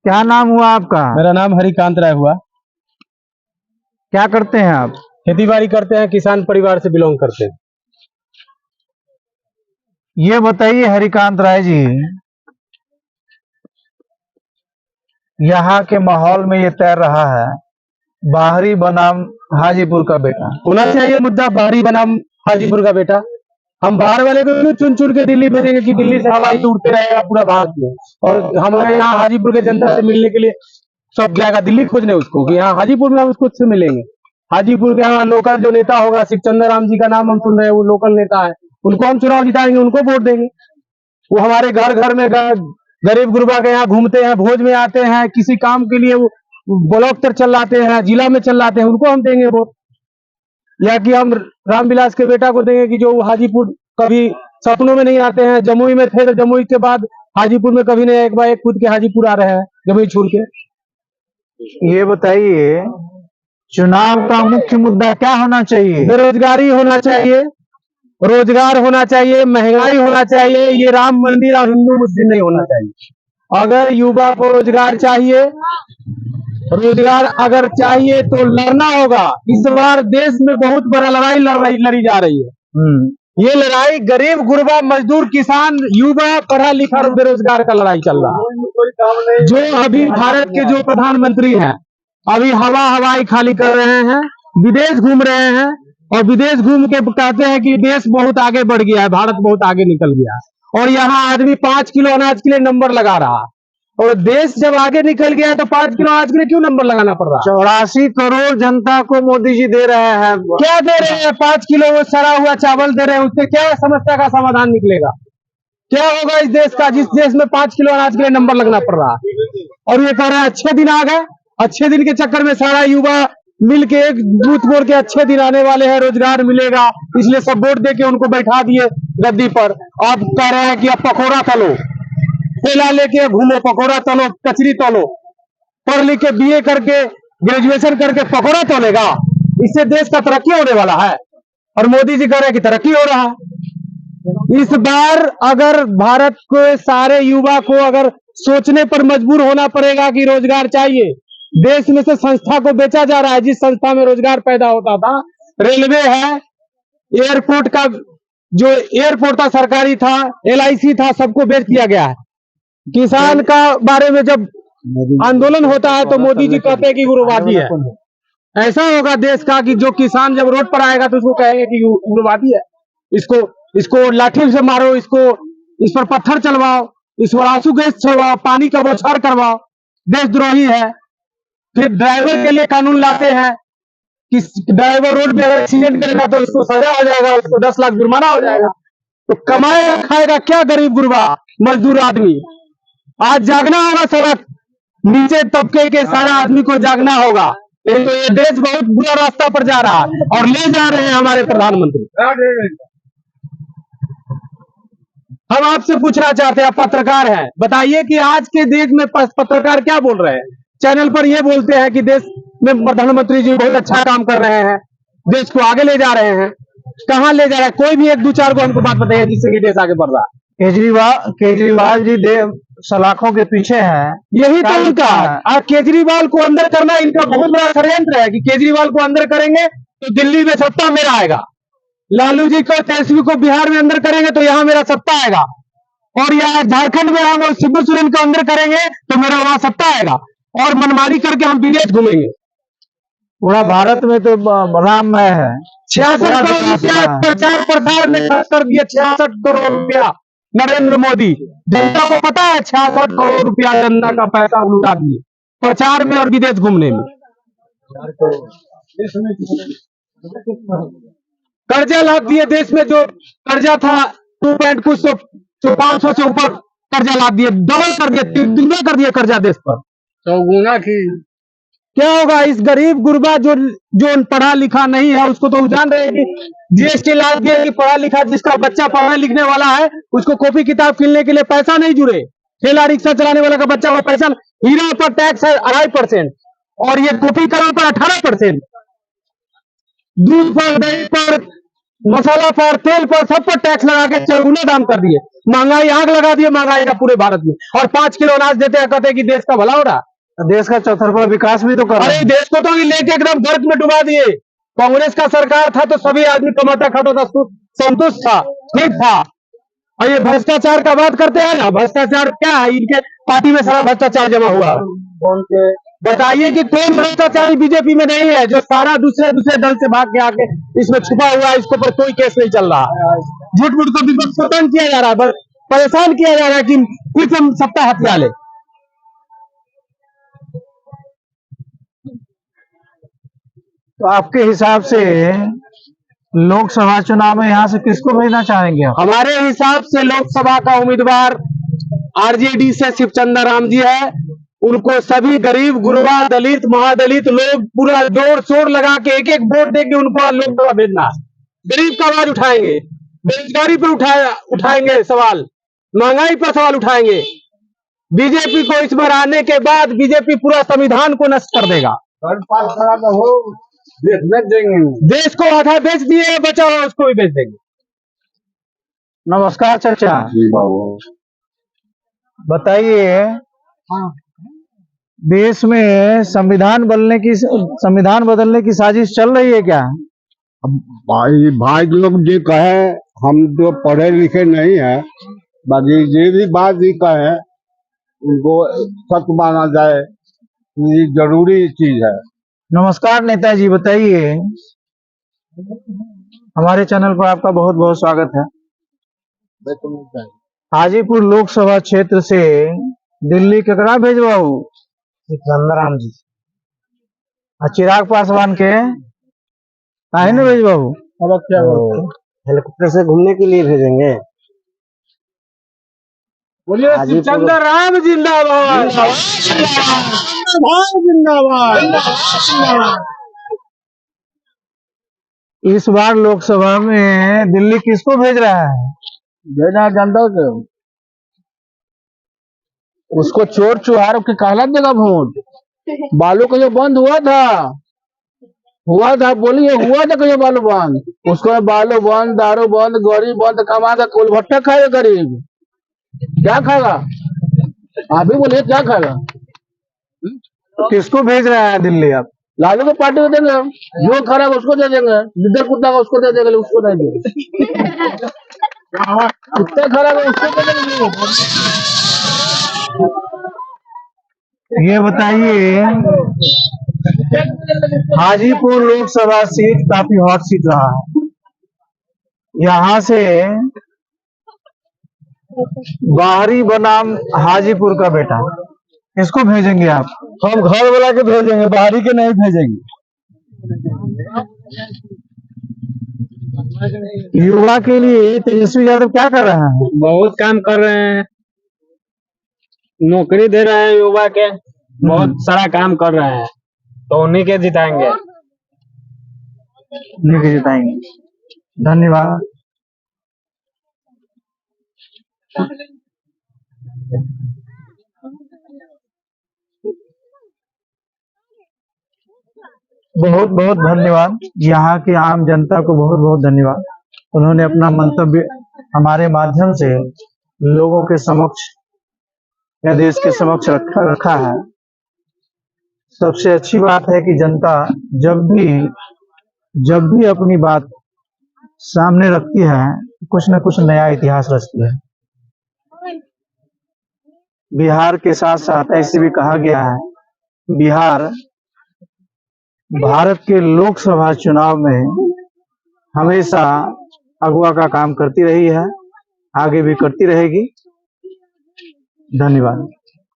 क्या नाम हुआ आपका? मेरा नाम हरिकांत राय हुआ। क्या करते हैं आप? खेती बाड़ी करते हैं, किसान परिवार से बिलोंग करते हैं। ये बताइए हरिकांत राय जी, यहाँ के माहौल में ये तैर रहा है बाहरी बनाम हाजीपुर का बेटा। होना चाहिए मुद्दा बाहरी बनाम हाजीपुर का बेटा। हम बाहर वाले को क्यों चुन चुन के दिल्ली भेजेंगे कि दिल्ली से हवाई उड़ते रहेगा पूरा भारत में, और हमारे यहाँ हाजीपुर के जनता से मिलने के लिए सब जाएगा दिल्ली खोजने उसको कि यहाँ हाजीपुर में हम उसको से मिलेंगे। हाजीपुर के यहाँ लोकल जो नेता होगा, शिवचंद्र राम जी का नाम हम सुन रहे हैं, वो लोकल नेता है, उनको हम चुनाव जिताएंगे, उनको वोट देंगे। वो हमारे घर घर में गरीब गुरबा के यहाँ घूमते हैं, भोज में आते हैं, किसी काम के लिए वो ब्लॉक तक चलाते हैं, जिला में चलाते हैं, उनको हम देंगे वोट। या कि हम रामविलास के बेटा को देंगे कि जो हाजीपुर कभी सपनों में नहीं आते हैं, जमुई में थे तो जमुई के बाद हाजीपुर में कभी नहीं, एक बार एक खुद के हाजीपुर आ रहे हैं जमुई छोड़ के। ये बताइए चुनाव का मुख्य मुद्दा क्या होना चाहिए? बेरोजगारी होना चाहिए, रोजगार होना चाहिए, महंगाई होना चाहिए। ये राम मंदिर और हिंदू मुस्लिम नहीं होना चाहिए। अगर युवा को रोजगार चाहिए, रोजगार अगर चाहिए तो लड़ना होगा। इस बार देश में बहुत बड़ा लड़ाई लड़ी जा रही है। ये लड़ाई गरीब गुरबा मजदूर किसान युवा पढ़ा लिखा और बेरोजगार का लड़ाई चल रहा है। जो अभी भारत के जो प्रधानमंत्री हैं अभी हवाई खाली कर रहे हैं, विदेश घूम रहे हैं, और विदेश घूम के कहते हैं कि देश बहुत आगे बढ़ गया है, भारत बहुत आगे निकल गया है, और यहाँ आदमी 5 किलो अनाज के लिए नंबर लगा रहा है। और देश जब आगे निकल गया है तो 5 किलो अनाज के लिए क्यों नंबर लगाना पड़ रहा है? 84 करोड़ जनता को मोदी जी दे रहे हैं। क्या दे रहे हैं? 5 किलो वो सड़ा हुआ चावल दे रहे हैं, उससे क्या समस्या का समाधान निकलेगा? क्या होगा इस देश का, जिस देश में 5 किलो अनाज के लिए नंबर लगना पड़ रहा है? और ये कह रहे हैं अच्छे दिन आ गए। अच्छे दिन के चक्कर में सारा युवा मिल के एक बूथ बोल के अच्छे दिन आने वाले हैं, रोजगार मिलेगा, इसलिए सब वोट दे के उनको बैठा दिए गद्दी पर। आप कह रहे हैं कि अब पकौड़ा तलो, ठेला लेके घूमो, पकौड़ा तलो, कचरी तलो। पढ़ लिख के बीए करके ग्रेजुएशन करके पकौड़ा तोलेगा? इससे देश का तरक्की होने वाला है? और मोदी जी कह रहे हैं कि तरक्की हो रहा है। इस बार अगर भारत को सारे युवा को अगर सोचने पर मजबूर होना पड़ेगा कि रोजगार चाहिए। देश में से संस्था को बेचा जा रहा है, जिस संस्था में रोजगार पैदा होता था, रेलवे है, एयरपोर्ट का जो एयरपोर्ट था सरकारी था, LIC था, सबको बेच दिया गया है। किसान का बारे में जब आंदोलन होता है तो मोदी जी कहते हैं कि उग्रवादी है। ऐसा होगा देश का कि जो किसान जब रोड पर आएगा तो उसको कहेंगे कि उग्रवादी है, इसको लाठी से मारो, इस पर पत्थर चलवाओ, इस पर आंसू गैस चलवाओ, पानी का बौछार करवाओ, देशद्रोही है। फिर ड्राइवर के लिए कानून लाते हैं कि ड्राइवर रोड पे अगर एक्सीडेंट करेगा तो उसको सजा हो जाएगा, उसको 10 लाख जुर्माना हो जाएगा। तो कमाएगा खाएगा क्या गरीब गुरबा मजदूर आदमी? आज जागना होगा, सबक नीचे तबके के सारा आदमी को जागना होगा। तो ये देश बहुत बुरा रास्ता पर जा रहा है और ले जा रहे हैं हमारे प्रधानमंत्री। हम आपसे पूछना चाहते हैं, आप पत्रकार हैं, बताइए कि आज के देश में पत्रकार क्या बोल रहे हैं? चैनल पर ये बोलते हैं कि देश में प्रधानमंत्री जी बहुत अच्छा काम कर रहे हैं, देश को आगे ले जा रहे हैं। कहाँ ले जा रहे हैं? कोई भी 1-2-4 को हमको बात बताइए जिससे कि देश आगे बढ़ रहा है। केजरीवाल जी सलाखों के पीछे है, यही तो उनका है। और केजरीवाल को अंदर करना इनका बहुत बड़ा षड्यंत्र है कि केजरीवाल को अंदर करेंगे तो दिल्ली में सत्ता मेरा आएगा, लालू जी को, तेजस्वी को बिहार में अंदर करेंगे तो यहाँ मेरा सत्ता आएगा, और यहाँ झारखंड में हम शिबू सोरेन को अंदर करेंगे तो मेरा वहां सत्ता आएगा, और मनमानी करके हम विदेश घूमेंगे। पूरा भारत में तो राम है। 66 करोड़ रुपया प्रचार प्रसार में खर्च कर दिया, 66 करोड़ रुपया नरेंद्र मोदी। जनता को पता है 66 करोड़ रुपया जनता का पैसा लुटा दिए प्रचार में और विदेश घूमने में। कर्जा लाद दिए, देश में जो कर्जा था 500 से ऊपर कर्जा लाद दिए, डबल कर दिए, तिगुना कर दिया कर्जा देश पर, 100 गुना की। क्या होगा इस गरीब गुरबा जो पढ़ा लिखा नहीं है, उसको तो जान रहे हैं कि GST लाद दिया कि पढ़ा लिखा जिसका बच्चा पढ़ने लिखने वाला है उसको कॉपी किताब किनने के लिए पैसा नहीं जुड़े। ठेला रिक्शा चलाने वाला का बच्चा को पैसा, हीरा पर टैक्स है 2.5% और ये कॉपी कलम पर 18%, दूध पर, दही पर, मसाला पर, तेल पर, सब पर टैक्स लगा के चौगुना दाम कर दिए। महंगाई आग लगा दिए महंगाई का पूरे भारत में। और 5 किलो अनाज देते हैं, कहते हैं कि देश का भला हो रहा। देश का चौतरफा विकास भी तो कर रहे अरे हैं। देश को तो लेके एकदम गर्क में डुबा दिए। कांग्रेस का सरकार था तो सभी आदमी कमाता खाता था, संतुष्ट था, ठीक था। और ये भ्रष्टाचार का बात करते हैं ना, भ्रष्टाचार क्या है? इनके पार्टी में सारा भ्रष्टाचार जमा हुआ। बताइए कि कौन भ्रष्टाचारी बीजेपी में नहीं है जो सारा दूसरे दूसरे दल से भाग के आके इसमें छुपा हुआ है, इसके ऊपर कोई केस नहीं चल रहा। झूठ मूठ को विपक्ष को तंग किया जा रहा है, बस परेशान किया जा रहा है कि फिर हम सत्ता हथिया ले। तो आपके हिसाब से लोकसभा चुनाव में यहाँ से किसको भेजना चाहेंगे आप? हमारे हिसाब से लोकसभा का उम्मीदवार आरजेडी से शिवचंद्र राम जी है। उनको सभी गरीब गुरबा दलित महादलित लोग पूरा जोर शोर लगा के एक एक वोट देके उनको लोकसभा भेजना। गरीब का आवाज उठाएंगे, बेरोजगारी पर उठाएंगे सवाल, महंगाई पर सवाल उठाएंगे। बीजेपी को इस बार आने के बाद बीजेपी पूरा संविधान को नष्ट कर देगा। बेच देंगे, देश को आधा बेच दिए, बचा हुआ उसको भी बेच देंगे। नमस्कार चाचा जी बाबू। बताइए, देश में संविधान बदलने की साजिश चल रही है क्या? अब भाई लोग जो कहे, हम तो पढ़े लिखे नहीं है, बाकी ये भी बात ही कहे उनको सच माना जाए, ये जरूरी चीज है। नमस्कार नेताजी, बताइए, हमारे चैनल पर आपका बहुत बहुत स्वागत है। हाजीपुर लोकसभा क्षेत्र से दिल्ली केकरा भेजवाऊ? शिवचंद्र राम जी। चिराग पासवान के काहे न भेजवाऊ? हेलीकॉप्टर से घूमने के लिए भेजेंगे। बोलिए शिवचंद्र राम जिंदाबाद, जिंदाबाद। इस बार लोकसभा में दिल्ली किसको भेज रहा है? भेजना जनता से, उसको चोर चुहार के कहला देगा वोट। बालू का जो बंद हुआ था बोलिए, हुआ था कहीं बालू बंद? उसको बालू बंद, दारू बंद, गौरी बंद, कमाता कुल भट्टा खाएगा गरीब। क्या खाएगा? आप ही बोलिए, क्या खाएगा? किसको भेज रहा है दिल्ली आप? लालू को पार्टी को देंगे, जो खराब उसको दे देंगे, जिधर कुत्ता का उसको दे देंगे, उसको नहीं देंगे। कुत्ता खराब है उसको दे देंगे। ये बताइए, हाजीपुर लोकसभा सीट काफी हॉट सीट रहा है। यहाँ से बाहरी बनाम हाजीपुर का बेटा, किसको भेजेंगे आप? हम घर वाला के भेजेंगे, बाहरी के नहीं भेजेंगे। युवा के लिए तेजस्वी यादव क्या कर रहे हैं? बहुत काम कर रहे हैं, नौकरी दे रहे हैं युवा के, बहुत सारा काम कर रहे हैं, तो उन्हीं के जिताएंगे। लेके जिताएंगे। धन्यवाद। बहुत बहुत धन्यवाद। यहाँ की आम जनता को बहुत बहुत धन्यवाद। उन्होंने अपना मंतव्य हमारे माध्यम से लोगों के समक्ष या देश के समक्ष रखा है। सबसे अच्छी बात है कि जनता जब भी अपनी बात सामने रखती है, कुछ न कुछ नया इतिहास रचती है। बिहार के साथ साथ ऐसे भी कहा गया है, बिहार भारत के लोकसभा चुनाव में हमेशा अगुवा का काम करती रही है, आगे भी करती रहेगी। धन्यवाद।